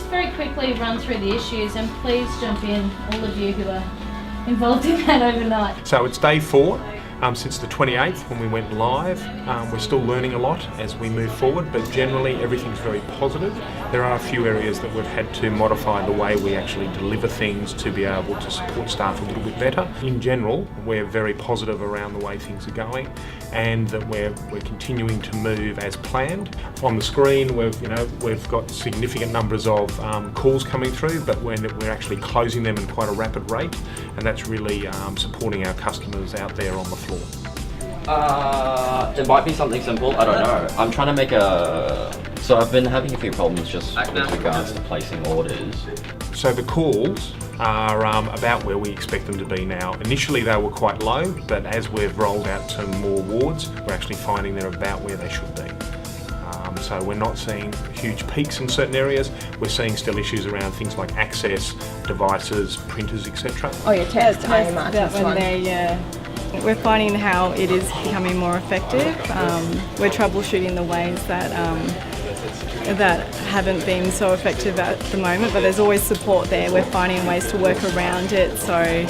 just very quickly run through the issues, and please jump in, all of you who are involved in that overnight. So it's day 4. Since the 28th when we went live. We're still learning a lot as we move forward, but generally everything's very positive. There are a few areas that we've had to modify the way we actually deliver things to be able to support staff a little bit better. In general, we're very positive around the way things are going, and that we're continuing to move as planned. On the screen, we've got significant numbers of calls coming through, but we're actually closing them in quite a rapid rate, and that's really supporting our customers out there on the floor. It might be something simple, I don't know. I'm trying to make so I've been having a few problems just with regards to placing orders. So the calls are about where we expect them to be now. Initially they were quite low, but as we've rolled out to more wards, we're actually finding they're about where they should be. So we're not seeing huge peaks in certain areas. We're seeing still issues around things like access, devices, printers, etc. Oh yeah, test that one there, yeah. We're finding how it is becoming more effective. We're troubleshooting the ways that haven't been so effective at the moment, but there's always support there. We're finding ways to work around it, so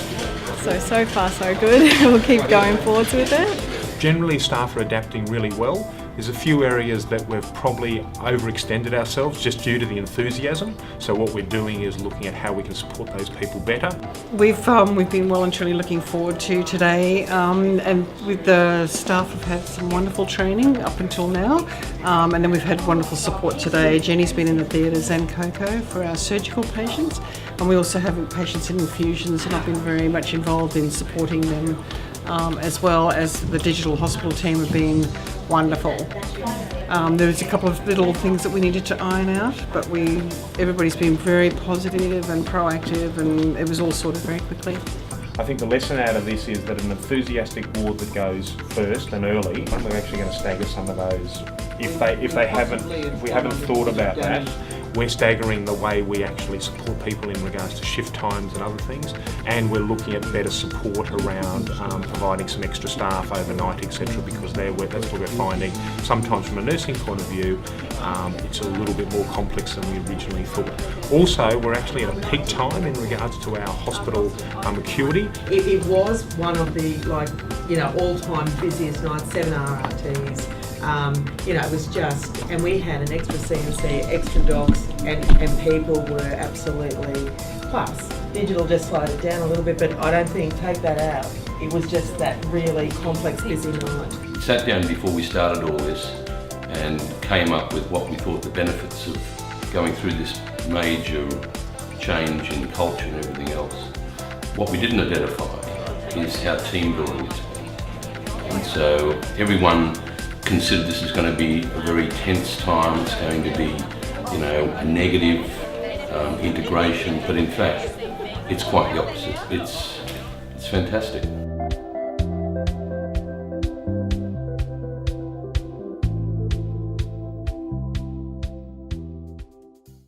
far so good. We'll keep going forwards with it. Generally, staff are adapting really well. There's a few areas that we've probably overextended ourselves just due to the enthusiasm. So what we're doing is looking at how we can support those people better. We've been well and truly looking forward to today, and with the staff have had some wonderful training up until now, and then we've had wonderful support today. Jenny's been in the theatres and Coco for our surgical patients, and we also have patients in infusions, and I've been very much involved in supporting them, as well as the digital hospital team have been wonderful. There was a couple of little things that we needed to iron out, but everybody's been very positive and proactive, and it was all sorted very quickly. I think the lesson out of this is that an enthusiastic ward that goes first and early, we're actually going to stagger some of those. If we haven't thought about that, we're staggering the way we actually support people in regards to shift times and other things, and we're looking at better support around providing some extra staff overnight, etc., because that's what we're finding. Sometimes from a nursing point of view, it's a little bit more complex than we originally thought. Also, we're actually at a peak time in regards to our hospital acuity. It was one of the all-time busiest nights, 7 RRTs. It was just, and we had an extra CNC, extra docs, and people were absolutely, plus digital just slowed it down a little bit, but I don't think, take that out, it was just that really complex, busy night. We sat down before we started all this and came up with what we thought the benefits of going through this major change in culture and everything else. What we didn't identify is how team building it's been. And so everyone considered this is going to be a very tense time, it's going to be, a negative integration, but in fact, it's quite the opposite. It's fantastic.